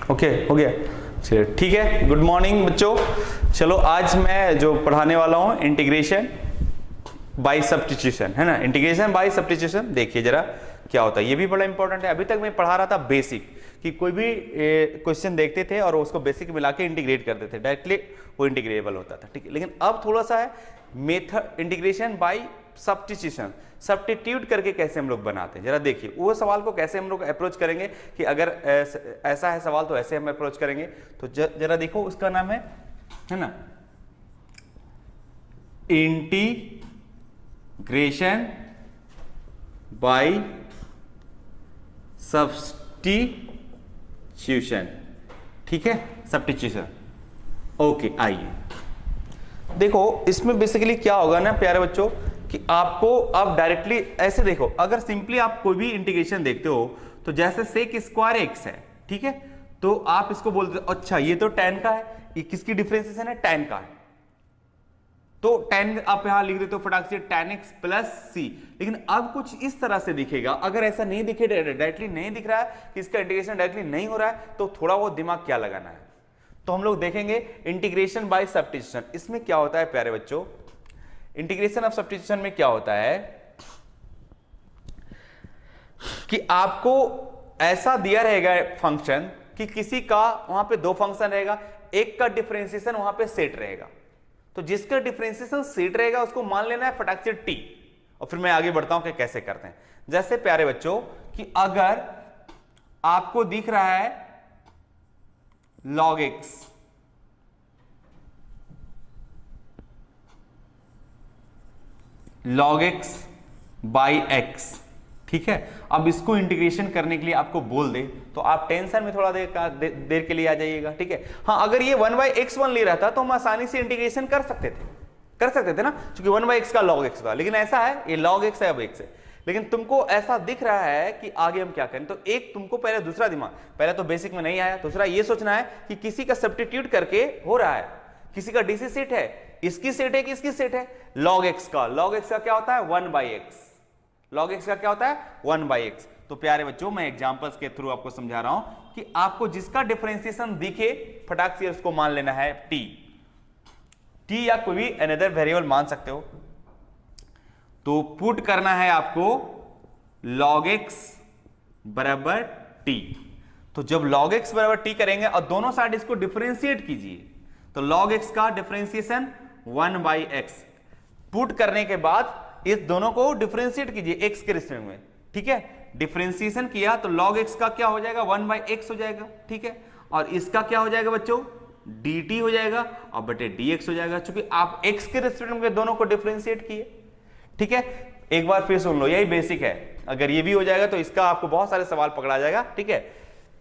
Okay हो गया, चलिए ठीक है। गुड मॉर्निंग बच्चों। चलो आज मैं जो पढ़ाने वाला हूँ इंटीग्रेशन बाय सब्स्टिट्यूशन, है ना। इंटीग्रेशन बाय सब्स्टिट्यूशन देखिए जरा क्या होता है, ये भी बड़ा इंपॉर्टेंट है। अभी तक मैं पढ़ा रहा था बेसिक, कि कोई भी क्वेश्चन देखते थे और उसको बेसिक मिला के इंटीग्रेट करते थे, डायरेक्टली वो इंटीग्रेबल होता था, ठीक है। लेकिन अब थोड़ा सा है method integration by substitution, substitute करके कैसे हम लोग बनाते हैं, जरा देखिए। वो सवाल को कैसे हम लोग अप्रोच करेंगे कि अगर ऐसा है सवाल तो ऐसे हम अप्रोच करेंगे। तो जरा देखो, उसका नाम है ना इंटीग्रेशन बाय सब्स्टिट्यूशन, ठीक है, सब्स्टिट्यूशन। ओके, आइए देखो इसमें बेसिकली क्या होगा ना प्यारे बच्चों, कि आपको अब डायरेक्टली ऐसे देखो, अगर सिंपली आप कोई भी इंटीग्रेशन देखते हो तो जैसे सेक स्क्वायर एक्स है, ठीक है, तो आप इसको बोलते हो अच्छा ये तो tan का है, ये किसकी डिफरेंशिएशन है, tan का है, तो tan आप यहां लिख देते हो फटाक से tan x प्लस सी। लेकिन अब कुछ इस तरह से दिखेगा, अगर ऐसा नहीं दिखे, डायरेक्टली नहीं दिख रहा है कि इसका इंटीग्रेशन डायरेक्टली नहीं हो रहा है, तो थोड़ा वो दिमाग क्या लगाना है। तो हम लोग देखेंगे इंटीग्रेशन बाय सब्स्टिट्यूशन। इसमें क्या होता है प्यारे बच्चों, इंटीग्रेशन ऑफ सब्स्टिट्यूशन में क्या होता है कि आपको ऐसा दिया रहेगा फंक्शन कि किसी का वहां पे दो फंक्शन रहेगा, एक का डिफरेंशिएशन वहां पे सेट रहेगा, तो जिसका डिफरेंशिएशन सेट रहेगा उसको मान लेना है फटाक से टी। और फिर मैं आगे बढ़ता हूं कि कैसे करते हैं। जैसे प्यारे बच्चों कि अगर आपको दिख रहा है log x, log x by x, ठीक है। अब इसको इंटीग्रेशन करने के लिए आपको बोल दे तो आप टेंशन में थोड़ा देर के लिए आ जाइएगा, ठीक है। हाँ, अगर ये 1/x1 ले रहा था तो हम आसानी से इंटीग्रेशन कर सकते थे ना, क्योंकि 1/x का log x था। लेकिन ऐसा है ये log x है, अब x है। लेकिन तुमको ऐसा दिख रहा है कि आगे हम क्या करें, तो एक तुमको पहले दूसरा दिमाग, पहले तो बेसिक में नहीं आया, दूसरा ये सोचना है कि किसी का सब्स्टिट्यूट करके हो रहा है, किसी का डीसी सेट है, इसकी सेट है कि इसकी सेट है, log x का क्या होता है 1/x, log x का क्या होता है 1/x। तो प्यारे बच्चों मैं एग्जांपल्स के थ्रू आपको समझा रहा हूं कि आपको जिसका डिफरेंशिएशन दिखे फटाक से उसको मान लेना है t या कोई भी अनदर वेरिएबल मान सकते हो। तो पुट करना है आपको log x बराबर t। तो जब log x बराबर t करेंगे और दोनों साइड इसको डिफरेंशिएट कीजिए, तो log x का डिफरेंशिएशन 1/x, पुट करने के बाद इस दोनों को डिफरेंशिएट कीजिए x के रिस्पेक्ट में, ठीक है। डिफरेंशिएशन किया तो log x का क्या हो जाएगा 1/x हो जाएगा, ठीक है। और इसका क्या हो जाएगा बच्चों dt हो जाएगा और बटे dx हो जाएगा, क्योंकि आप x के रिस्पेक्ट में दोनों को डिफरेंशिएट किए, ठीक है। एक बार फिर सुन लो, यही बेसिक है। अगर ये भी हो जाएगा तो इसका आपको बहुत सारे सवाल पकड़ा जाएगा, ठीक है।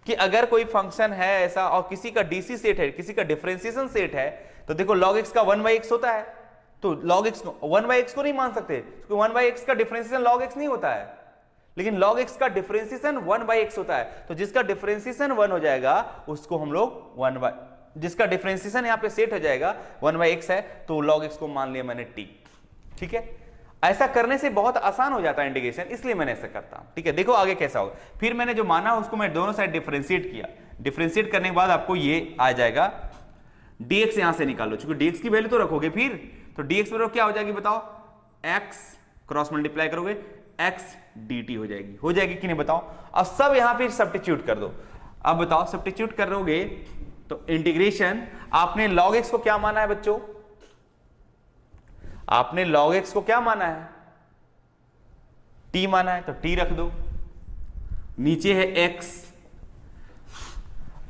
कि अगर कोई फंक्शन है ऐसा और किसी का डीसी सेट है, किसी का डिफरेंशिएशन सेट है, तो देखो log x का 1/x होता है, तो log x को 1/x को नहीं मान सकते, क्योंकि 1/x का डिफरेंशिएशन log x नहीं होता है, लेकिन log x का डिफरेंशिएशन 1/x होता है। तो जिसका डिफरेंशिएशन 1 हो जाएगा उसको हम लोग जिसका डिफरेंशिएशन यहां पे सेट हो जाएगा 1/x है, तो log x को मान लिया मैंने t, ठीक है। ऐसा करने से बहुत आसान हो जाता है इंटीग्रेशन, इसलिए मैंने ऐसा करता हूं, ठीक है। देखो आगे कैसा होगा। फिर मैंने जो माना उसको मैं दोनों साइड डिफरेंशिएट किया, डिफरेंशिएट करने के बाद आपको ये आ जाएगा dx, यहां से निकालो, क्योंकि dx की वैल्यू तो रखोगे फिर, तो dx बराबर क्या हो जाएगी बताओ, x क्रॉस मल्टीप्लाई करोगे x dt हो जाएगी कि नहीं बताओ। अब सब यहां पे सब्स्टिट्यूट कर दो। अब बताओ सब्स्टिट्यूट करोगे तो इंटीग्रेशन, आपने log x को क्या माना है बच्चों, आपने log x को क्या माना है t माना है, तो t रख दो, नीचे है x।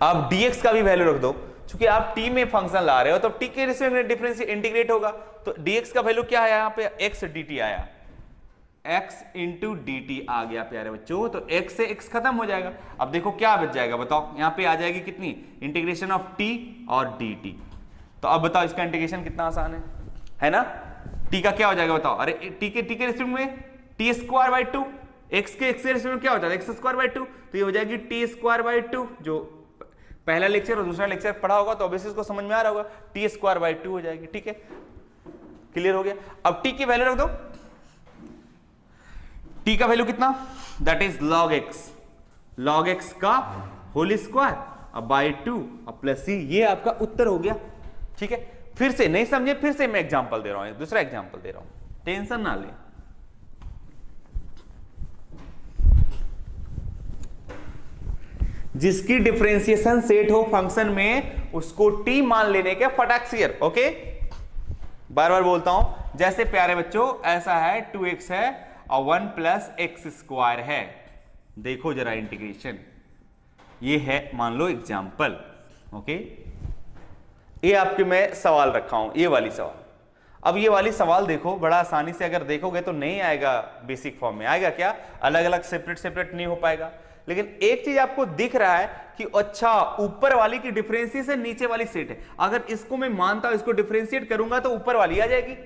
अब dx का भी वैल्यू रख दो, क्योंकि आप t में फंक्शन ला रहे हो तो t के रिस्पेक्ट में डिफरेंस इंटीग्रेट होगा, तो dx का वैल्यू क्या है यहां पे x dt आया, x इंटू dt आ गया प्यारे बच्चों। तो x से x खत्म हो जाएगा। अब देखो क्या बच जाएगा बताओ, यहां पे आ जाएगी कितनी इंटीग्रेशन ऑफ t और dt। तो अब बताओ इसका इंटीग्रेशन कितना आसान है ना। t का क्या हो जाएगा बताओ, अरे t के रिस्पेक्ट में t स्क्वायर बाई 2, x के रिस्पेक्ट में क्या हो जाएगा x स्क्वायर बाई 2, तो ये हो जाएगी t स्क्वायर बाई 2। जो पहला लेक्चर और दूसरा लेक्चर पढ़ा होगा तो ऑब्वियसली इसको समझ में आ रहा होगा, t स्क्वायर बाई 2 हो जाएगी, ठीक है, क्लियर हो गया। अब t की वैल्यू रख दो, t का वैल्यू कितना, that is log x, log x का होल स्क्वायर अब बाई 2 अब प्लस सी, ये आपका उत्तर हो गया। ठीक है, फिर से नहीं समझे, फिर से मैं एग्जांपल दे रहा हूं, दूसरा एग्जांपल दे रहा हूं, टेंशन ना ले। जिसकी डिफरेंशिएशन सेट हो फंक्शन में उसको टी मान लेने के फटाक से यार। ओके, बार बार बोलता हूं, जैसे प्यारे बच्चों ऐसा है 2x है और 1 प्लस एक्स स्क्वायर है। देखो जरा इंटीग्रेशन, ये है मान लो एग्जाम्पल। ओके, ये आपके मैं सवाल रखा हूं, ये वाली सवाल। अब ये वाली सवाल देखो, बड़ा आसानी से अगर देखोगे तो नहीं आएगा बेसिक फॉर्म में, आएगा क्या, अलग अलग सेपरेट सेपरेट नहीं हो पाएगा। लेकिन एक चीज आपको दिख रहा है कि अच्छा ऊपर वाली की डिफरेंशिएशन नीचे वाली सेट है, अगर इसको मैं मानता हूं, इसको डिफरेंशिएट करूंगा तो ऊपर वाली आ जाएगी,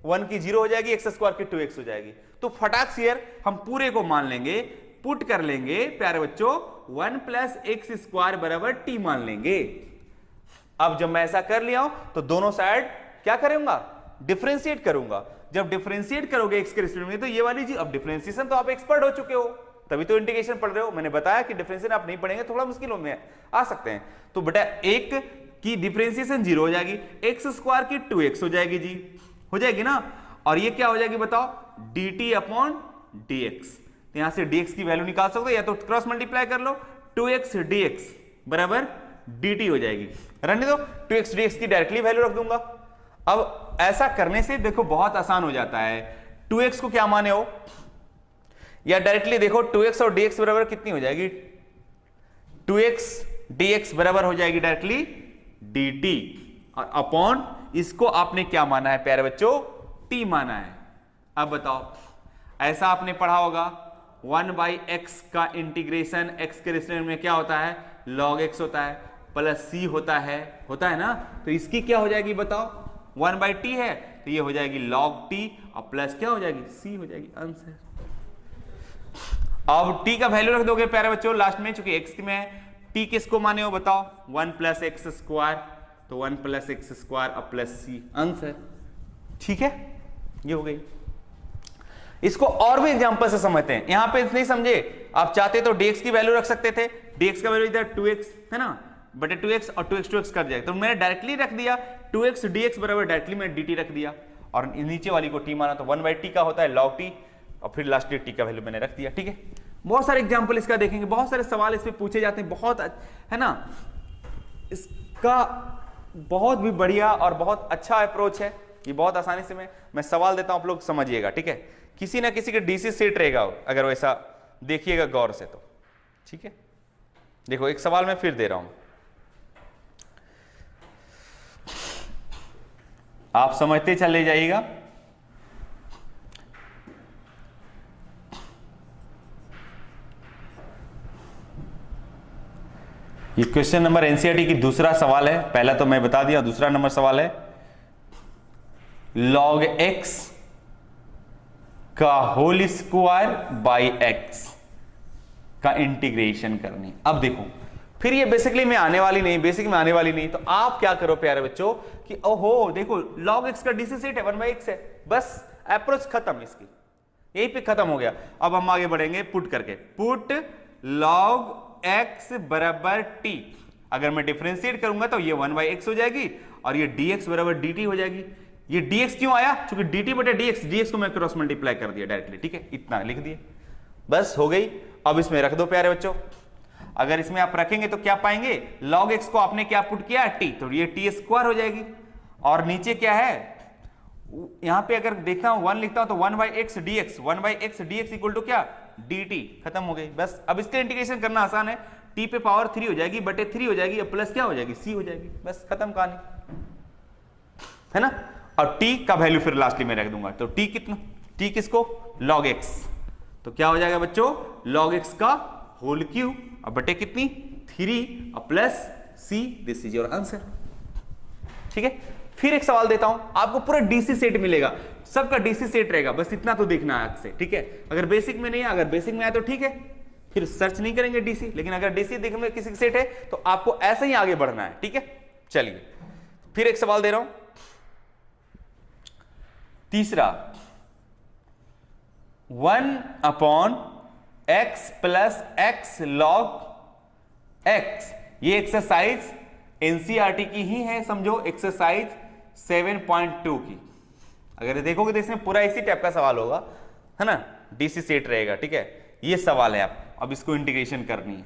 1 की 0 हो जाएगी, एक्स स्क्वायर की 2x हो जाएगी। तो फटाक से यार हम पूरे को मान लेंगे, पुट कर लेंगे प्यारे बच्चों, 1 प्लस एक्स स्क्वायर बराबर टी मान लेंगे। अब जब मैं ऐसा कर लिया हूं तो दोनों साइड क्या करूंगा, डिफरेंशिएट करूंगा। जब डिफरेंशिएट करोगे एक्स के रिस्पेक्ट में तो ये वाली जी, अब डिफरेंशिएशन तो आप एक्सपर्ट हो चुके हो, तभी तो इंटीग्रेशन पढ़ रहे हो। मैंने बताया कि डिफरेंशिएशन आप नहीं पढ़ेंगे थोड़ा मुश्किलों में आ सकते हैं। तो बेटा एक की डिफरेंशिएशन 0 हो जाएगी, एक्स स्क्वायर की 2x हो जाएगी जी, हो जाएगी ना। और ये क्या हो जाएगी बताओ, dt अपॉन dx। तो यहां से dx की वैल्यू निकाल सकते हो, या तो क्रॉस मल्टीप्लाई कर लो, 2x dx बराबर dt हो जाएगी। रहने दो, 2x dx की डायरेक्टली वैल्यू रख दूंगा। अब ऐसा करने से देखो बहुत आसान हो जाता है। 2x को क्या माने हो, या डायरेक्टली देखो 2x और dx बराबर कितनी हो जाएगी, 2x dx बराबर हो जाएगी डायरेक्टली dt, और अपॉन इसको आपने क्या माना है प्यारे बच्चों, t माना है। अब बताओ, ऐसा आपने पढ़ा होगा 1/x का इंटीग्रेशन x के रिस्पेक्ट में क्या होता है, log x होता है, प्लस c होता है ना। तो इसकी क्या हो जाएगी बताओ, 1/t है तो ये हो जाएगी log t, और प्लस क्या हो जाएगी, c हो जाएगी, आंसर। अब t का वैल्यू रख दोगे प्यारे बच्चों लास्ट में, चूंकि x में है, t किसको माने हो बताओ, 1 प्लस एक्स स्क्वायर, तो 1 प्लस एक्स स्क्वायर और प्लस c, आंसर। ठीक है, ये हो गई। इसको और भी एग्जांपल से समझते हैं। यहां पे नहीं समझे, आप चाहते तो dx की वैल्यू रख सकते थे, dx का वैल्यू इधर 2x है ना, बटे 2x और 2x कर जाएगा, तो मैंने डायरेक्टली रख दिया 2x dx बराबर डायरेक्टली मैंने dt रख दिया, और नीचे वाली को t माना तो 1/t का होता है log t, और फिर लास्ट t का वैल्यू मैंने रख दिया। ठीक है, बहुत सारे एग्जांपल इसका देखेंगे, बहुत सारे सवाल इस पे पूछे जाते हैं, बहुत है ना। इसका बहुत भी बढ़िया और बहुत अच्छा अप्रोच है, ये बहुत आसानी से मैं सवाल देता हूं, आप लोग समझिएगा। ठीक है, किसी ना किसी के डीसी सेट रहेगा अगर वैसा देखिएगा गौर से तो। ठीक है, देखो एक सवाल मैं फिर दे रहा हूं, आप समझते चले जाइएगा। ये क्वेश्चन नंबर एनसीईआरटी की दूसरा सवाल है, पहला तो मैं बता दिया, दूसरा नंबर सवाल है log x का होल स्क्वायर बाई x का इंटीग्रेशन करनी। अब देखो फिर ये बेसिकली में आने वाली नहीं, बेसिक में आने वाली नहीं, तो आप क्या करो प्यारे बच्चों कि ओहो देखो log x का डीसी सेट है 1/x है, बस अप्रोच खत्म, इसकी यही पे खत्म हो गया। अब हम आगे बढ़ेंगे पुट करके, पुट log x बराबर t, अगर मैं डिफरेंशिएट करूंगा तो ये 1/x हो जाएगी, और ये dx बराबर dt हो जाएगी। ये dx क्यों आया, क्योंकि dt बटे dx को मैं क्रॉस मल्टीप्लाई कर दिया डायरेक्टली। ठीक है, इतना लिख दिए, बस हो गई। अब इसमें रख दो प्यारे बच्चों, अगर इसमें आप रखेंगे तो क्या पाएंगे, log x को आपने क्या पुट किया t, तो ये t स्क्वायर हो जाएगी, और नीचे क्या है, यहां पे अगर देखता हूं 1 लिखता हूं तो 1/x dx, 1/x dx equal to क्या, dt, खत्म हो गई बस। अब इसके इंटीग्रेशन करना आसान है, t पे पावर 3 हो जाएगी बटे 3 हो जाएगी, प्लस क्या हो जाएगी, c हो जाएगी, बस खत्म कहानी है ना। और t का वैल्यू फिर लास्टली में रख दूंगा, तो t कितना, t किसको, log x, तो क्या हो जाएगा बच्चों, log x का होल क्यूब और बटे कितनी 3 और plus c, this is your answer. ठीक है, फिर एक सवाल देता हूं, आपको पूरा डीसी सेट मिलेगा, सबका डीसी सेट रहेगा, बस इतना तो देखना है आपसे। ठीक है, अगर बेसिक में नहीं है, अगर बेसिक में आया तो ठीक है, फिर सर्च नहीं करेंगे डीसी, लेकिन अगर डीसी देखने में किसी सेट है तो आपको ऐसे ही आगे बढ़ना है। ठीक है, चलिए फिर एक सवाल दे रहा हूं, तीसरा 1/x plus x log x ये एक्सरसाइज एनसीईआरटी की ही है, समझो एक्सरसाइज 7.2 की। अगर देखोगे तो इसमें पूरा इसी टाइप का सवाल होगा, है ना, डीसी सेट रहेगा, ठीक है। ये सवाल है, आप अब इसको इंटीग्रेशन करनी है,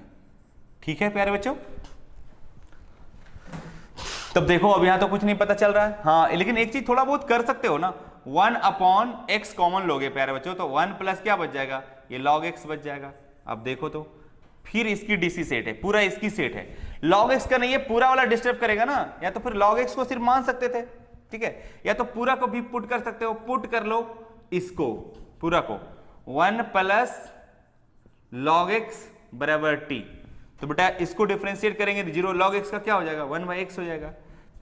ठीक है प्यारे बच्चों। तब देखो अब यहां तो कुछ नहीं पता चल रहा है, हाँ, लेकिन एक चीज थोड़ा बहुत कर सकते हो ना, 1/x कॉमन लोगे प्यारे बच्चों, तो 1 प्लस क्या बच जाएगा, ये log x बच जाएगा। अब देखो तो फिर इसकी डीसी सेट है, पूरा इसकी सेट है, log x का नहीं, ये पूरा वाला डिस्टर्ब करेगा ना, या तो फिर log x को सिर्फ मान सकते थे, ठीक है, या तो पूरा को भी पुट कर सकते हो, पुट कर लो इसको पूरा को, 1 प्लस log x बराबर t, तो बेटा इसको डिफरेंशिएट करेंगे तो 0 log x का क्या हो जाएगा, 1/x हो जाएगा,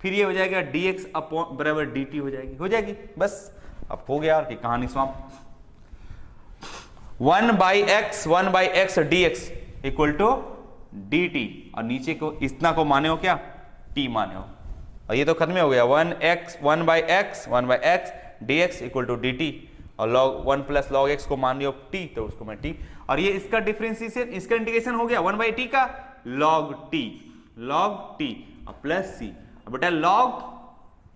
फिर ये हो जाएगा dx अपॉन बराबर dt हो जाएगी, बस अब हो गया कि कहानी समाप्त। 1/x dx equal to dt, और नीचे को इतना को माने हो क्या, t माने हो, और ये तो खत्म हो गया, 1/x dx equal to dt, और log 1 प्लस log x को मान लियो t, तो उसको मैं t, और ये इसका डिफरेंशिएशन, इसका इंटीग्रेशन हो गया 1/t का log t और प्लस c, अब बेटा log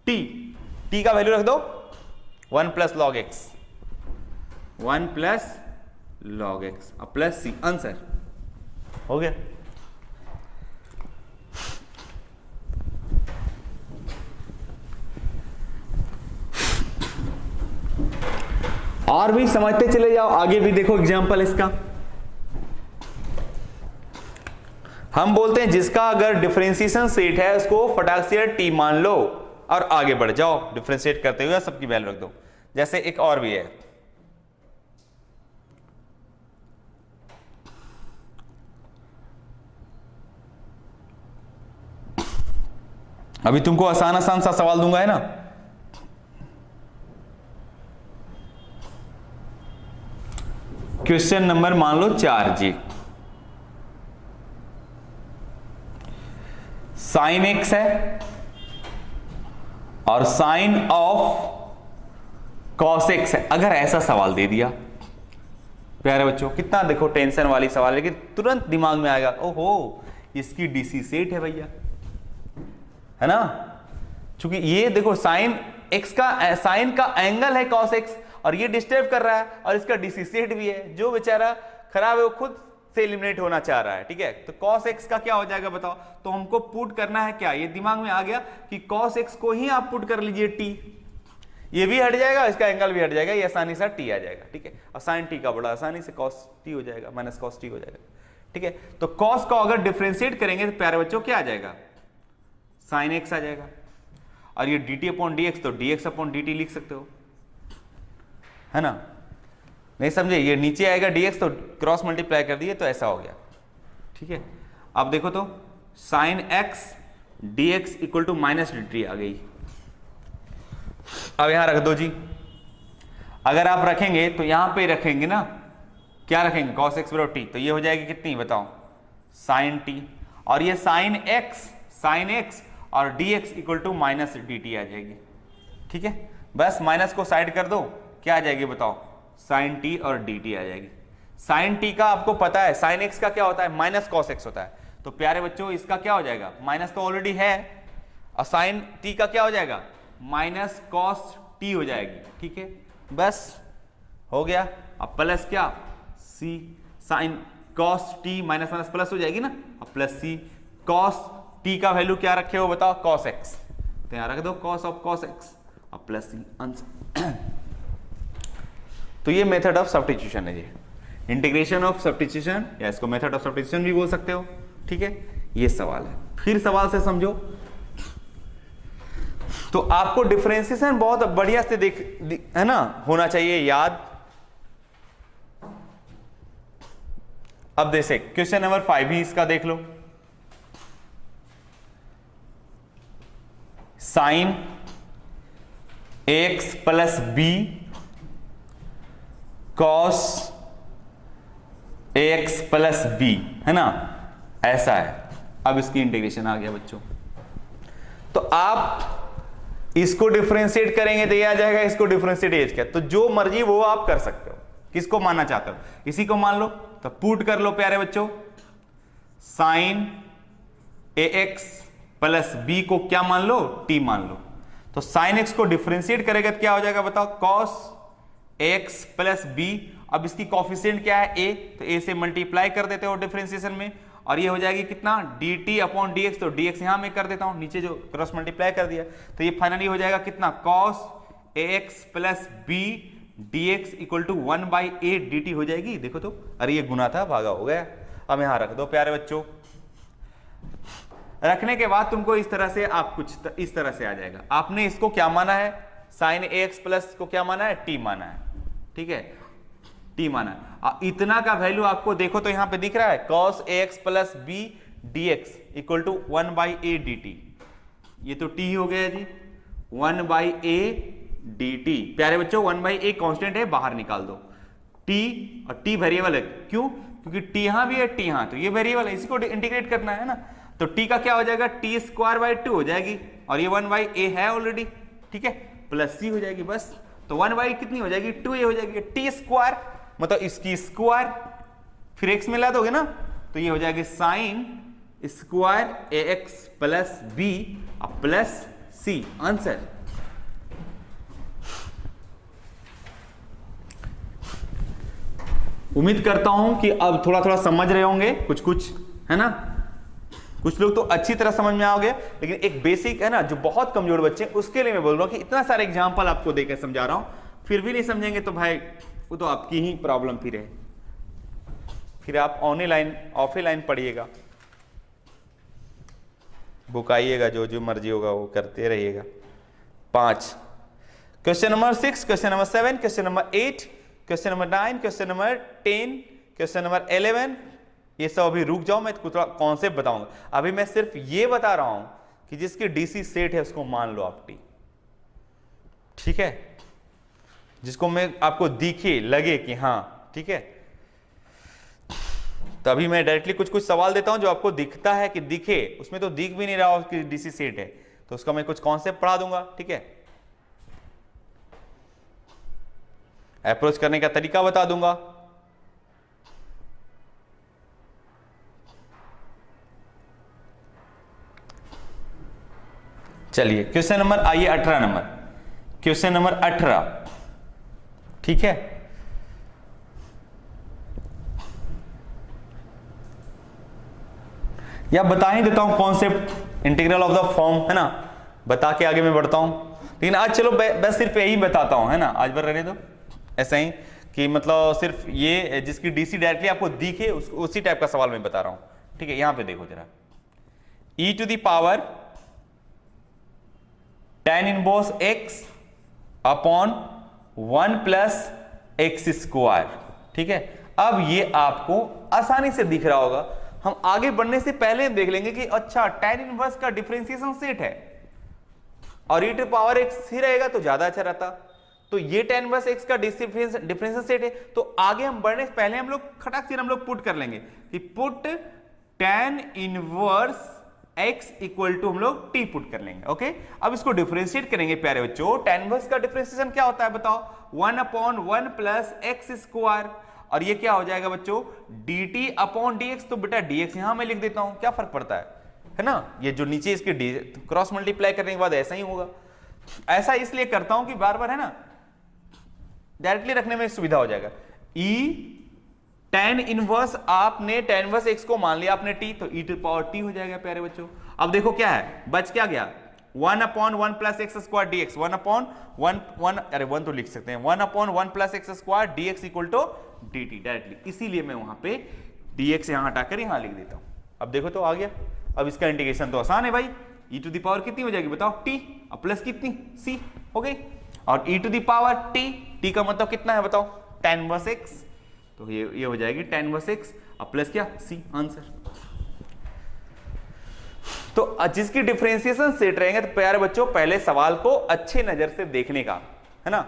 t का वैल्यू रख दो 1 plus log x, 1 plus log x और प्लस c, आंसर हो गया। और भी समझते चले जाओ, आगे भी देखो एग्जांपल इसका। हम बोलते हैं जिसका अगर डिफरेंशिएशन सेट है उसको फटाक से टी मान लो और आगे बढ़ जाओ, डिफरेंशिएट करते हुए सबकी वैल्यू रख दो। जैसे एक और भी है, अभी तुमको आसान आसान सा सवाल दूंगा, है ना, क्वेश्चन नंबर मान लो 4 जी, साइन एक्स है और साइन ऑफ कॉस एक्स है। अगर ऐसा सवाल दे दिया प्यारे बच्चों, कितना देखो टेंशन वाली सवाल, लेकिन तुरंत दिमाग में आएगा, ओहो इसकी डीसी सेट है भैया, है ना, क्योंकि ये देखो साइन एक्स का, साइन का एंगल है कॉस एक्स, और ये डिस्टर्ब कर रहा है, और इसका डीसी सेट भी है, जो बेचारा खराब है वो खुद से एलिमिनेट होना चाह रहा है, ठीक है। तो cos x का क्या हो जाएगा बताओ, तो हमको पुट करना है क्या, ये दिमाग में आ गया कि cos x को ही आप पुट कर लीजिए t, ये भी हट जाएगा, इसका एंगल भी हट जाएगा, ये आसानी से t आ जाएगा, ठीक है, और sin t का बड़ा आसानी से cos t हो जाएगा, माइनस cos t हो जाएगा, ठीक है। तो cos को अगर डिफरेंशिएट करेंगे तो प्यारे बच्चों क्या आ जाएगा, sin x आ जाएगा, और ये dt अपॉन dx, तो dx अपॉन dt लिख सकते हो, है ना, नहीं समझे, ये नीचे आएगा dx, तो क्रॉस मल्टीप्लाई कर दिए तो ऐसा हो गया, ठीक है। अब देखो तो sine x dx equal to minus dt आ गई। अब यहां रख दो जी, अगर आप रखेंगे तो यहां पे रखेंगे ना, क्या रखेंगे, cos x बराबर t, तो ये हो जाएगी कितनी बताओ, साइन t, और ये साइन x और dx equal to minus dt आ जाएगी, ठीक है। बस माइनस को साइड कर दो, क्या आ जाएगी बताओ, साइन टी और डी टी आ जाएगी। साइन टी का आपको पता है, साइन एक्स का क्या होता है, माइनस कॉस एक्स होता है, तो प्यारे बच्चों इसका क्या हो जाएगा, माइनस तो ऑलरेडी है, और साइन टी का क्या हो जाएगा, माइनस कॉस टी हो जाएगी, ठीक है, बस हो गया। अब प्लस क्या, C sine cos T minus minus plus हो जाएगी ना, अब प्लस सी कॉस टी का वैल्यू क्या रखे हो बताओ, कॉस एक्स, तो यहां रख दो कॉस ऑफ कॉस एक्स, अब प्लस सी, आंसर। तो ये मेथड ऑफ सब्स्टिट्यूशन है, ये इंटीग्रेशन ऑफ सब्स्टिट्यूशन, या इसको मेथड ऑफ सब्स्टिट्यूशन भी बोल सकते हो, ठीक है। ये सवाल है, फिर सवाल से समझो, तो आपको डिफरेंशिएशन बहुत बढ़िया से है ना होना चाहिए याद। अब जैसे क्वेश्चन नंबर 5 ही इसका देख लो, sine X plus B cos X plus B, है ना, ऐसा है। अब इसकी इंटीग्रेशन आ गया बच्चों, तो आप इसको डिफरेंशिएट करेंगे तो ये आ जाएगा, इसको डिफरेंशिएट एज क्या, तो जो मर्जी वो आप कर सकते हो, किसको मानना चाहते हो, इसी को मान लो, तो पुट कर लो प्यारे बच्चों, साइन ax प्लस b को क्या मान लो, t मान लो। तो sin x को डिफरेंशिएट करेगा तो क्या हो जाएगा बताओ, cos ax प्लस b। अब इसकी कॉफिशिएंट क्या है, a, तो a से मल्टीप्लाई कर देते हो डिफरेंशिएशन में, और ये हो जाएगी कितना, dt अपॉन dx। तो dx यहां मैं कर देता हूं, नीचे जो क्रॉस मल्टीप्लाई कर दिया, तो ये फाइनली हो जाएगा कितना, cos ax plus b dx equal to 1/a dt हो जाएगी। देखो तो, अरे ये गुना था, भागा हो गया। अब यहां रख दो प्यारे बच्चों। रखने के बाद तुमको इस तरह से आप कुछ इस तरह से आ जाएगा। आपने इसको क्या माना है, साइन ax प्लस को क्या माना है, t माना है, ठीक है, t माना है। इतना का वैल्यू आपको देखो तो यहां पे दिख रहा है, cos ax plus b dx equal to 1/a dt। ये तो t हो गया जी, 1/a dt। प्यारे बच्चों 1/a कांस्टेंट है, बाहर निकाल दो। t और t वेरिएबल है, क्यों, क्योंकि t यहां भी है, t यहां, तो ये वेरिएबल है, इसी को इंटीग्रेट करना है ना। तो t का क्या हो जाएगा, t स्क्वायर बाई 2 हो जाएगी, और ये 1/a है ऑलरेडी, ठीक है, प्लस c हो जाएगी बस। तो 1/, कितनी हो जाएगी, 2a हो जाएगी। t स्क्वायर मतलब इसकी स्क्वायर, फिर x मिला दोगे ना, तो ये हो जाएगी sine square ax plus b plus c, answer. उम्मीद करता हूं कि अब थोड़ा थोड़ा समझ रहे होंगे, कुछ कुछ है ना, कुछ लोग तो अच्छी तरह समझ में आओगे, लेकिन एक बेसिक है ना, जो बहुत कमजोर बच्चे हैं उसके लिए मैं बोल रहा हूं कि इतना सारे एग्जांपल आपको देकर समझा रहा हूं, फिर भी नहीं समझेंगे तो भाई वो तो आपकी ही प्रॉब्लम फिर है, फिर आप ऑनलाइन ऑफलाइन पढ़िएगा, बुक आइएगा, जो जो मर्जी होगा वो करते रहिएगा। 5 question number 6, question number 7, question number 8, question number 9, question number 10, question number 11, ये सब अभी रुक जाओ, मैं थोड़ा कॉन्सेप्ट बताऊंगा। अभी मैं सिर्फ ये बता रहा हूं कि जिसकी डीसी सेट है उसको मान लो आप टी, ठीक है, जिसको मैं आपको दिखे लगे कि हाँ ठीक है। तो अभी मैं डायरेक्टली कुछ कुछ सवाल देता हूं जो आपको दिखता है कि दिखे, उसमें तो दिख भी नहीं रहा उसकी डीसी सेट है, तो उसका मैं कुछ कॉन्सेप्ट पढ़ा दूंगा, ठीक है, अप्रोच करने का तरीका बता दूंगा। चलिए क्वेश्चन नंबर आइए 18 नंबर, क्वेश्चन नंबर 18, ठीक है। या बता ही देता हूं concept, integral of the form है ना, बता के आगे मैं बढ़ता हूं, लेकिन आज चलो बस सिर्फ यही बताता हूं, है ना, आज भर रहने दो ऐसा ही कि मतलब सिर्फ ये जिसकी डीसी डायरेक्टली आपको दिखे उसी टाइप का सवाल मैं बता रहा हूं, ठीक है। यहां पे देखो जरा, e to the power tan inverse x upon 1 plus X square, ठीक है। अब ये आपको आसानी से दिख रहा होगा, हम आगे बढ़ने से पहले देख लेंगे कि अच्छा tan इनवर्स का डिफरेंशिएशन सेट है और e टू पावर x ही रहेगा तो ज्यादा अच्छा रहता, तो ये tan इनवर्स x का डिफरेंशिएशन सेट है। तो आगे हम बढ़ने से पहले हम लोग खटाक से हम लोग पुट कर लेंगे कि put tan inverse x equal to हम लोग t पुट कर लेंगे, ओके। अब इसको डिफरेंशिएट करेंगे प्यारे बच्चों, tan इनवर्स का डिफरेंशिएशन क्या होता है बताओ, 1 अपॉन 1 प्लस एक्स स्क्वायर, और ये क्या हो जाएगा बच्चों, dt अपॉन dx। तो बेटा dx यहां मैं लिख देता हूं, क्या फर्क पड़ता है ना, ये जो नीचे इसके क्रॉस मल्टीप्लाई करने के बाद ऐसा ही होगा। ऐसा इसलिए करता हूं कि बार बार है ना डायरेक्टली रखने में सुविधा हो जाएगा। e tan इनवर्स, आपने tan इनवर्स x को मान लिया आपने t, तो e टू पावर t हो जाएगा प्यारे बच्चों। अब देखो क्या है, बच क्या गया, 1 upon 1 plus X square dx, 1 upon 1 अरे 1 तो लिख सकते हैं, 1 upon 1 plus X square dx equal to dt directly, इसीलिए मैं वहां पे dx यहां हटाकर यहां लिख देता हूं। अब देखो तो आ गया, अब इसका इंटीग्रेशन तो आसान है भाई, e टू द पावर कितनी हो जाएगी बताओ, t, अब प्लस कितनी c हो गई, और e to the power t का मतलब कितना है बताओ, tan इनवर्स x, तो ये हो जाएगी tan इनवर्स x, अब प्लस क्या c, आंसर। तो जिसकी डिफरेंशिएशन सेट रहेंगे तो प्यारे बच्चों पहले सवाल को अच्छे नजर से देखने का, है ना,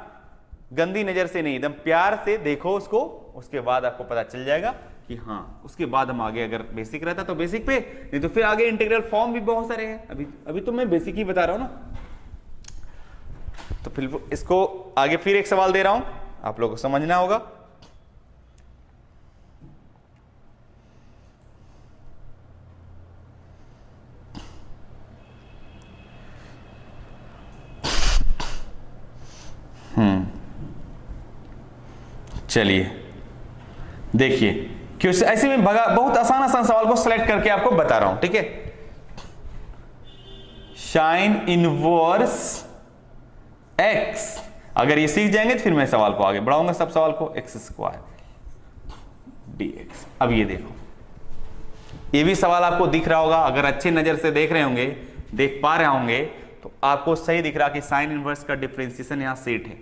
गंदी नजर से नहीं, एकदम प्यार से देखो उसको, उसके बाद आपको पता चल जाएगा कि हाँ, उसके बाद हम आगे अगर बेसिक रहता तो बेसिक पे, नहीं तो फिर आगे इंटीग्रल फॉर्म भी बहुत सारे हैं, अभी तो मैं बेसिक ही बता रहा हूं ना। तो फिर इसको आगे फिर एक सवाल दे रहा हूं, आप लोगों को समझना होगा। चलिए देखिए क्वेश्चन ऐसे में बहुत आसान आसान सवाल को सिलेक्ट करके आपको बता रहा हूं, ठीक है। साइन इनवर्स एक्स, अगर ये सीख जाएंगे तो फिर मैं सवाल को आगे बढ़ाऊंगा, सब सवाल को एक्स स्क्वायर dx। अब ये देखो, ये भी सवाल आपको दिख रहा होगा, अगर अच्छे नजर से देख रहे होंगे, देख पा रहे होंगे तो आपको सही दिख रहा कि साइन इनवर्स का डिफरेंशिएशन यहां सेट है।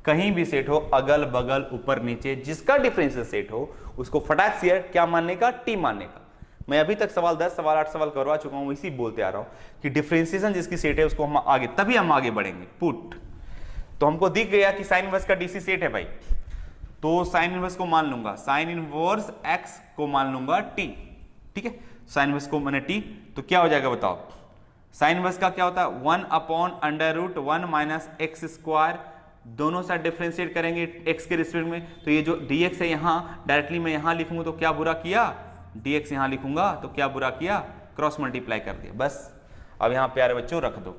कहीं भी सेट हो, अगल बगल ऊपर नीचे, जिसका डिफरेंशिएशन सेट हो उसको फटाक से क्या मानने का, टी मानने का। मैं अभी तक सवाल 10 सवाल 8 सवाल करवा चुका हूं, इसी बोलते आ रहा हूं कि डिफरेंशिएशन जिसकी सेट है उसको हम आगे, तभी हम आगे बढ़ेंगे। पुट, तो हमको दिख गया कि साइन इनवर्स का डीसी सेट है भाई, तो साइन इनवर्स को मान लूंगा, साइन इनवर्स एक्स को मान लूंगा टी, ठीक है। साइन इनवर्स को मैंने टी, तो क्या हो जाएगा बताओ, साइन इनवर्स का क्या होता है 1/√1 माइनस एक्स स्क्वायर, दोनों साइड डिफरेंशिएट करेंगे x के रिस्पेक्ट में, तो ये जो dx है यहां डायरेक्टली मैं यहां लिखूंगा तो क्या बुरा किया, dx यहां लिखूंगा तो क्या बुरा किया, क्रॉस मल्टीप्लाई कर दिया बस। अब यहां प्यारे बच्चों रख दो,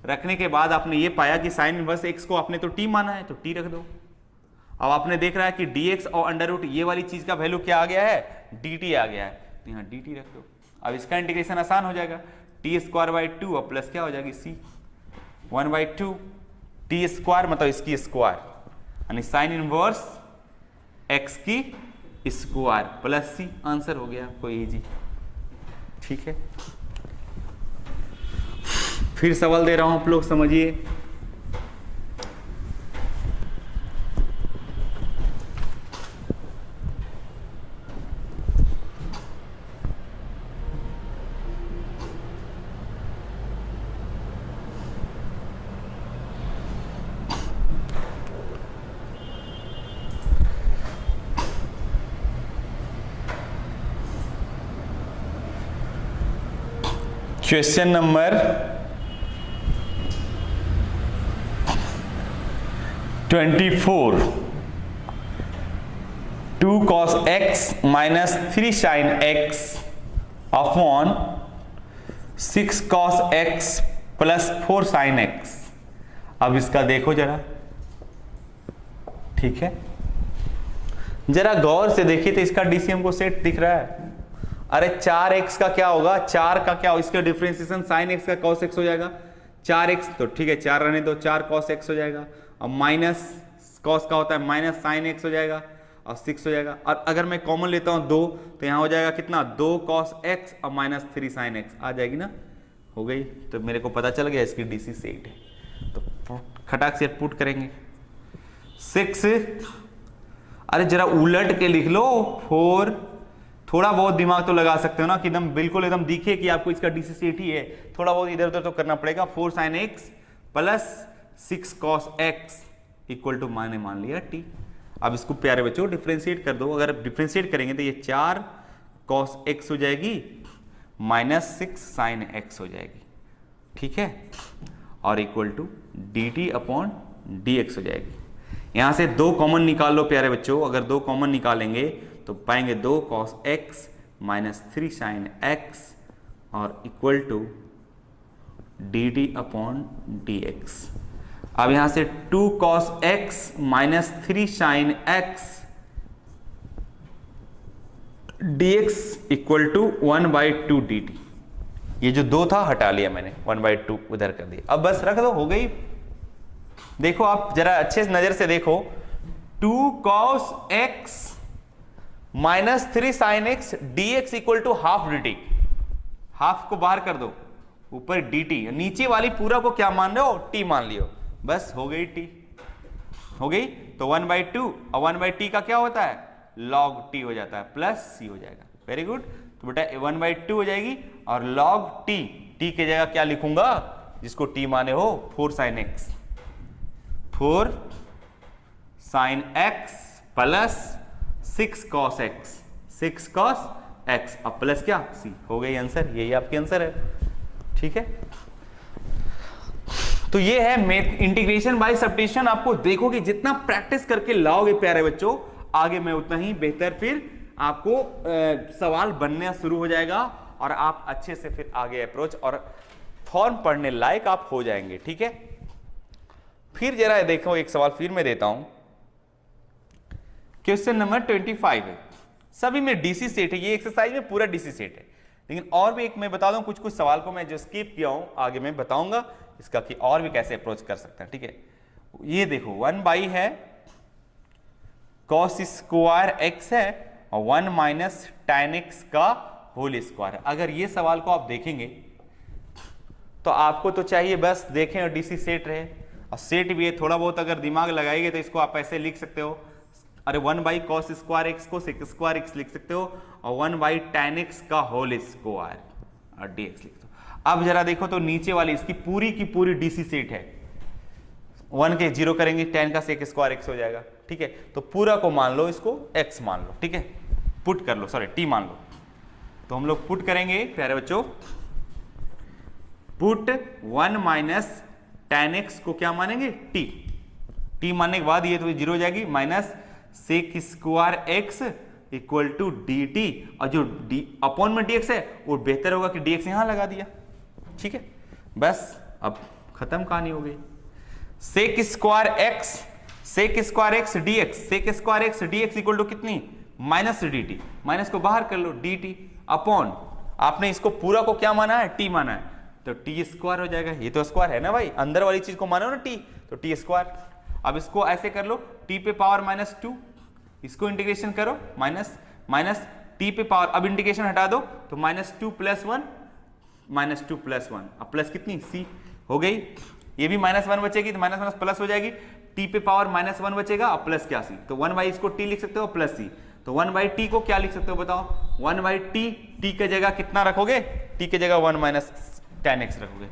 रखने के बाद आपने ये पाया कि साइन इनवर्स x को आपने तो t माना है तो t रख दो। अब आपने देख रहा है कि dx और अंडर ये वाली चीज का वैल्यू क्या आ गया है, dt आ गया है, तो यहाँ dt रख दो। अब इसका इंटीग्रेशन आसान हो जाएगा, t² 2 और प्लस क्या हो जाएगी c 1/2 टी स्क्वायर, मतलब इसकी स्क्वायर, यानी साइन इनवर्स एक्स की स्क्वायर प्लस सी, आंसर हो गया कोई इजी, ठीक है। फिर सवाल दे रहा हूं, आप लोग समझिए। Question number 24, 2 cos x minus 3 sin x upon 6 cos x plus 4 sin x। अब इसका देखो जरा, ठीक है, जरा गौर से देखिए तो इसका डीसीएम को सेट दिख रहा है। अरे 4x का क्या होगा, 4 का क्या हो, इसका डिफरेंशिएशन sin x का cos x हो जाएगा, 4x तो ठीक है 4 रहने दो, 4 cos x हो जाएगा, अब माइनस cos का होता है माइनस sin x हो जाएगा और 6 हो जाएगा। और अगर मैं कॉमन लेता हूं 2 तो यहां हो जाएगा कितना, 2 cos x और माइनस 3 sin x आ जाएगी ना, हो गई। तो मेरे को पता चल गया इसकी डीसी सेट है, तो खटाक से पुट करेंगे 6, अरे जरा उलट के लिख लो 4, थोड़ा बहुत दिमाग तो लगा सकते हो ना कि एकदम बिल्कुल एकदम दिखे कि आपको इसका डीसी सेट ही है, थोड़ा बहुत इधर उधर तो करना पड़ेगा। 4 sin x plus 6 cos x equal to माने मान लिया t। अब इसको प्यारे बच्चों डिफरेंशिएट कर दो, अगर डिफरेंशिएट करेंगे तो ये 4 cos x हो जाएगी माइनस 6 sin x हो जाएगी, ठीक है, और equal to dt upon dx हो जाएगी। यहां से 2 कॉमन निकाल लो प्यारे बच्चों, अगर 2 कॉमन निकालेंगे तो पाएंगे 2 cos x minus 3 sin x और equal to dt upon dx। अब यहां से 2 cos x minus 3 sin x dx equal to 1/2 dt। ये जो 2 था हटा लिया मैंने, 1/2 उधर कर दिया, अब बस रख दो, हो गई। देखो आप जरा अच्छे नजर से देखो, 2 cos x minus 3 sin x dx equal to half dt, half को बाहर कर दो, ऊपर dt, नीचे वाली पूरा को क्या मान रहे हो, t मान लियो, बस हो गई t, हो गई। तो 1/2 और 1/t का क्या होता है, log t हो जाता है, प्लस c हो जाएगा, वेरी गुड। तो बेटा 1/2 हो जाएगी और log t, t की जगह क्या लिखूंगा, जिसको t माने हो 4 sin x, 4 sin x plus 6 cos x, 6 cos x अब प्लस क्या c, हो गई आंसर, यही आपके आंसर है, ठीक है। तो ये है इंटीग्रेशन बाय सब्स्टिट्यूशन। आपको देखो कि जितना प्रैक्टिस करके लाओगे प्यारे बच्चों, आगे में उतना ही बेहतर फिर आपको सवाल बनना शुरू हो जाएगा और आप अच्छे से फिर आगे अप्रोच और फॉर्म पढ़ने लायक आप हो जाएंगे, ठीक है। फिर जरा देखो, एक सवाल फिर मैं देता हूं। क्वेश्चन नंबर 25 है, सभी में डीसी सेट है, ये एक्सरसाइज में पूरा डीसी सेट है। लेकिन और भी एक मैं बता दूं, कुछ कुछ सवाल को मैं जो स्किप किया हूं आगे मैं बताऊंगा इसका कि और भी कैसे अप्रोच कर सकते हैं। ठीक है, ये देखो 1 है cos स्क्वायर x है और 1 माइनस tan x का होल स्क्वायर है। अगर ये सवाल को आप देखेंगे तो आपको तो चाहिए बस देखें और डीसी सेट रहे, और सेट भी है, थोड़ा बहुत अगर दिमाग लगाएंगे तो इसको आप ऐसे लिख सकते हो, अरे 1/cos स्क्वायर x को sec स्क्वायर x लिख सकते हो और 1/tan x का होल स्क्वायर और dx लिख दो। अब जरा देखो तो नीचे वाली इसकी पूरी की पूरी डीसी सेट है, 1 के 0 करेंगे tan का sec स्क्वायर x हो जाएगा। ठीक है, तो पूरा को मान लो, इसको x मान लो। ठीक है, पुट कर लो, सॉरी t मान लो। तो हम लोग पुट करेंगे प्यारे बच्चों, पुट 1 माइनस tan x को क्या मानेंगे t मानने के बाद ये तो 0 हो जाएगी, minus sec square x equal to dt, और जो d अपॉन में dx है वो बेहतर होगा कि dx यहां लगा दिया। ठीक है, बस अब खत्म कहानी हो गई। sec square x dx, sec square x dx equal to कितनी, माइनस dt, माइनस को बाहर कर लो dt अपॉन, आपने इसको पूरा को क्या माना है, t माना है, तो टी स्क्वायर हो जाएगा। ये तो स्क्वायर है ना भाई, अंदर वाली चीज को मानो ना टी, तो टी स्क्वायर। अब इसको ऐसे कर लो, टी पे पावर -2, इसको इंटीग्रेशन करो, माइनस टी पे पावर, अब इंटीग्रेशन हटा दो तो -2 + 1, अब प्लस कितनी c हो गई, ये भी -1 बचेगी तो माइनस प्लस हो जाएगी, टी पे पावर -1 बचेगा और प्लस क्या c, तो 1 इसको t लिख सकते हो प्लस c, तो 1/t को क्या लिख सकते हो बताओ, 1/t, t के जगह कितना रखोगे, t के जगह 1 माइनस tan x रखोगे,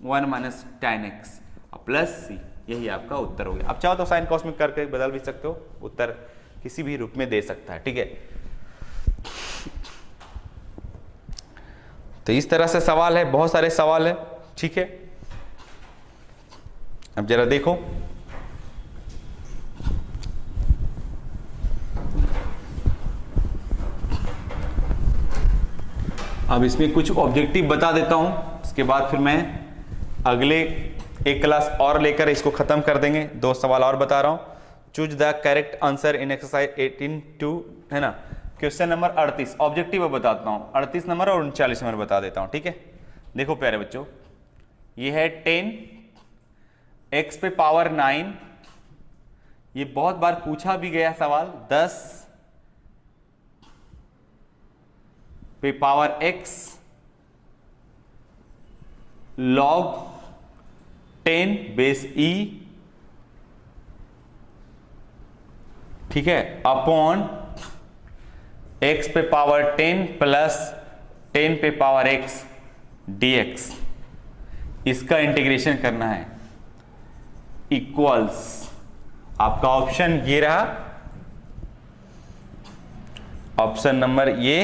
1 minus tan x plus c, यही आपका उत्तर हो गया। अब चाहो तो साइन कॉस में करके बदल भी सकते हो, उत्तर किसी भी रूप में दे सकता है। ठीक है, तो इस तरह से सवाल है, बहुत सारे सवाल है। ठीक है, अब जरा देखो, अब इसमें कुछ ऑब्जेक्टिव बता देता हूं, उसके बाद फिर मैं अगले एक क्लास और लेकर इसको खत्म कर देंगे। 2 सवाल और बता रहा हूं, choose the correct answer in exercise 18-2 है ना। क्वेश्चन नंबर 38 ऑब्जेक्टिव बताता हूं, 38 नंबर और 39 नंबर बता देता हूं। ठीक है, देखो प्यारे बच्चों, ये है 10 x पे पावर 9, ये बहुत बार पूछा भी गया सवाल, 10 पे power x log 10 base e, ठीक है, अपॉन x पे पावर 10 प्लस 10 पे पावर x dx, इसका इंटीग्रेशन करना है, इक्वल्स, आपका ऑप्शन ये रहा, ऑप्शन नंबर ये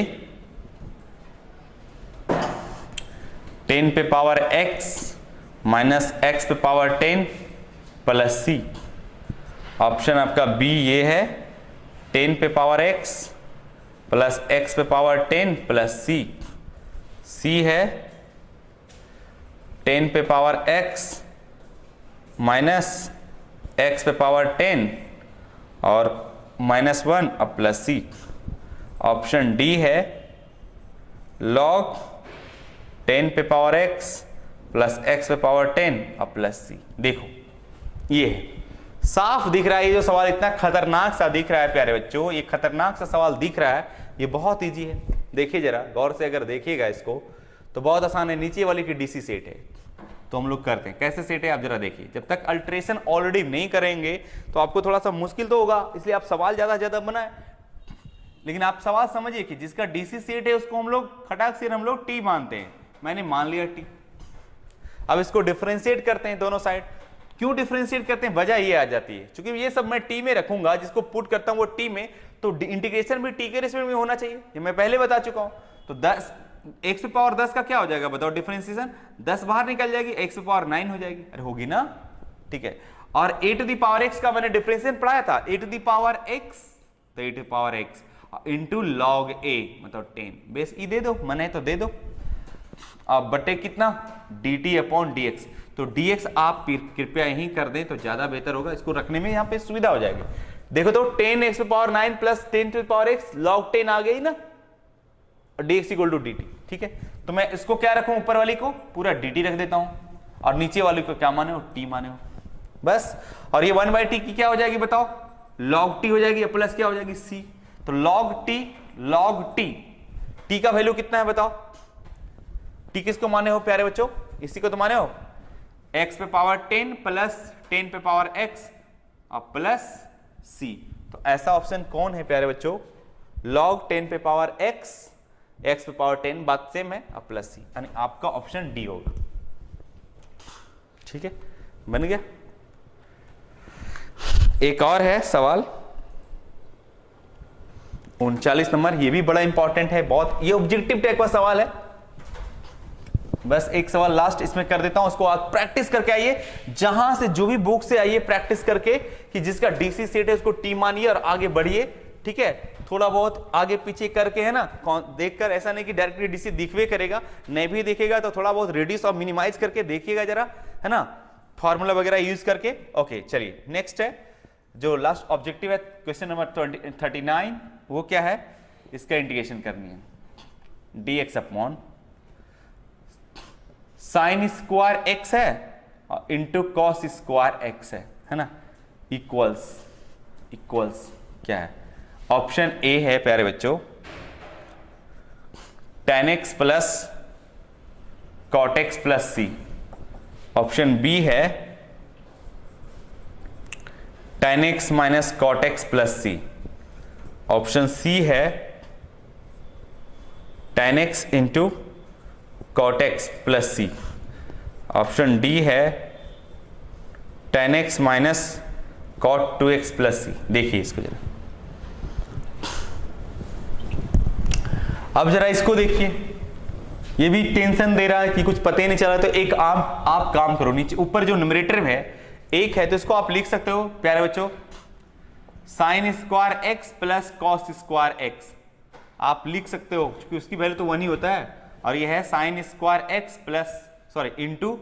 10 पे पावर x माइनस x पे पावर 10 प्लस c, ऑप्शन आपका बी ये है 10 पे पावर x प्लस x पे पावर 10 प्लस c, c है 10 पे पावर x माइनस x पे पावर 10 और -1 अब प्लस c, ऑप्शन डी है log 10 पे पावर x प्लस x पे पावर 10 अब प्लस c। देखो ये है, साफ दिख रहा है, ये जो सवाल इतना खतरनाक सा दिख रहा है प्यारे बच्चों, ये खतरनाक सा सवाल दिख रहा है, ये बहुत इजी है। देखिए जरा गौर से अगर देखिएगा इसको तो बहुत आसान है, नीचे वाली की डीसी सेट है, तो हम लोग करते हैं कैसे सेट है, आप जरा देखिए। जब तक अल्ट्रेशन ऑलरेडी नहीं करेंगे तो आपको थोड़ा सा मुश्किल तो होगा, इसलिए आप सवाल ज्यादा बनाए, लेकिन आप सवाल समझिए कि जिसका डीसी सेट है उसको हम लोग खटाक से हम लोग टी मानते हैं, मैंने मान लिया टी। अब इसको डिफरेंशिएट करते हैं दोनों साइड, क्यों डिफरेंशिएट करते हैं, वजह ये आ जाती है क्योंकि ये सब मैं टी में रखूंगा, जिसको पुट करता हूं वो टी में, तो इंटीग्रेशन भी टी के रेस्पेक्ट में होना चाहिए, ये मैं पहले बता चुका हूं। तो 10 x पे पावर 10 का क्या हो जाएगा बताओ डिफरेंशिएशन, 10 बाहर निकल जाएगी, x पे पावर 9 हो जाएगी, अरे होगी ना, ठीक है। और a to the power x का मैंने डिफरेंशिएशन पढ़ाया था, a to the power x, तो a to the power x into log a मतलब 10 बेस e दे दो, मन है तो दे दो, अब बटे कितना dt अपॉन dx, तो dx आप कृपया यहीं कर दें तो ज्यादा बेहतर होगा, इसको रखने में यहाँ पे सुविधा हो जाएगी। देखो तो 10x⁹ प्लस 10⁻x log 10 आ गई ना, dx इक्वल टू dt। ठीक है, तो मैं इसको क्या रखूं, ऊपर वाली को पूरा dt रख देता हूं और नीचे वाली को क्या माने हो, t माने हो बस। और ये 1/t की क्या हो जाएगी बताओ, log t हो जाएगी, प्लस क्या हो जाएगी c। तो log t t का वैल्यू कितना है बताओ, t किसको माने हो प्यारे बच्चों, इसी को तो माने हो, x पे पावर 10 प्लस 10 पे पावर x और प्लस c। तो ऐसा ऑप्शन कौन है प्यारे बच्चों, log 10 पे पावर x पे पावर 10 बात सेम है और प्लस c, यानी आपका ऑप्शन डी होगा। ठीक है, बन गया। एक और है सवाल 39 नंबर, ये भी बड़ा इंपॉर्टेंट है बहुत, ये ऑब्जेक्टिव टाइप का सवाल है। बस एक सवाल लास्ट इसमें कर देता हूं, उसको आप प्रैक्टिस करके आइए, जहां से जो भी बुक से आइए प्रैक्टिस करके कि जिसका डीसी सेट है उसको टी मानिए और आगे बढ़िए। ठीक है, थोड़ा बहुत आगे पीछे करके है ना, देखकर, ऐसा नहीं कि डायरेक्टली डीसी दिखवे करेगा, नहीं भी दिखेगा तो थोड़ा बहुत रिड्यूस और मिनिमाइज करके देखिएगा जरा, है ना, फॉर्मूला वगैरह यूज करके। ओके चलिए नेक्स्ट है जो लास्ट ऑब्जेक्टिव है, क्वेश्चन नंबर 39, वो क्या है, इसका इंटीग्रेशन करनी है, dx upon sine square x है और इंटू कॉस स्क्वायर x है ना, इक्वल्स क्या है, ऑप्शन ए है प्यारे बच्चों tan x plus cot x plus c, option B है tan x minus cot x plus c, option C है tan x into cot x plus c, option D है tan x minus cot 2x plus c। देखिए इसको जरा, अब जरा इसको देखिए, ये भी टेंशन दे रहा है कि कुछ पता ही नहीं चल रहा, तो एक आप काम करो, नीचे ऊपर जो न्यूमरेटर है एक है तो इसको आप लिख सकते हो प्यारे बच्चों, sine square x plus cos square x आप लिख सकते हो, क्योंकि उसकी वैल्यू तो 1 ही होता है, और ये है sine square x plus into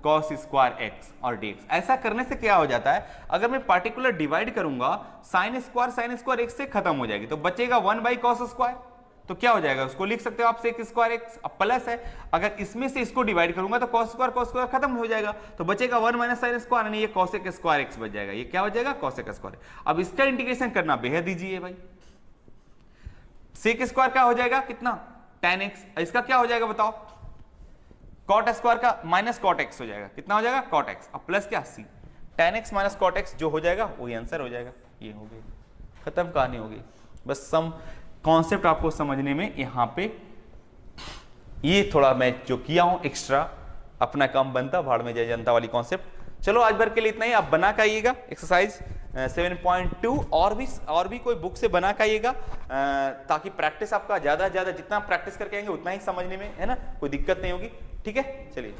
cos square x और dx। ऐसा करने से क्या हो जाता है, अगर मैं पार्टिकुलर डिवाइड करूंगा साइन स्क्वायर x से खत्म हो जाएगी, तो बचेगा 1/cos स्क्वायर, तो क्या हो जाएगा, उसको लिख सकते हो आप sec स्क्वायर x, अब प्लस है, अगर इसमें से इसको डिवाइड करूंगा तो cos स्क्वायर खत्म हो जाएगा, तो बचेगा 1 माइनस साइन स्क्वायर, यानी ये cosec स्क्वायर x बच जाएगा, ये क्या हो जाएगा cosec स्क्वायर। अब इसका इंटीग्रेशन करना बेहद ईजी है भाई, sec स्क्वायर का हो जाएगा कितना tan x, इसका क्या हो जाएगा बताओ, cot स्क्वायर का माइनस cot x हो जाएगा, कितना हो जाएगा cot x, अब प्लस क्या c, tan x minus cot x जो हो जाएगा वही आंसर हो जाएगा, ये हो गई खत्म कहानी होगी। बस सम कॉन्सेप्ट आपको समझने में यहाँ पे ये थोड़ा मैं जो किया हूं एक्स्ट्रा, अपना काम बनता भाड़ में जय जनता वाली कॉन्सेप्ट। चलो आज भर के लिए इतना ही, आप बना के आइएगा एक्सरसाइज 7.2, और भी कोई बुक से बना के आइएगा, ताकि प्रैक्टिस आपका ज्यादा जितना प्रैक्टिस करके आएंगे उतना ही समझने में, है ना, कोई दिक्कत नहीं होगी। ठीक है, चलिए।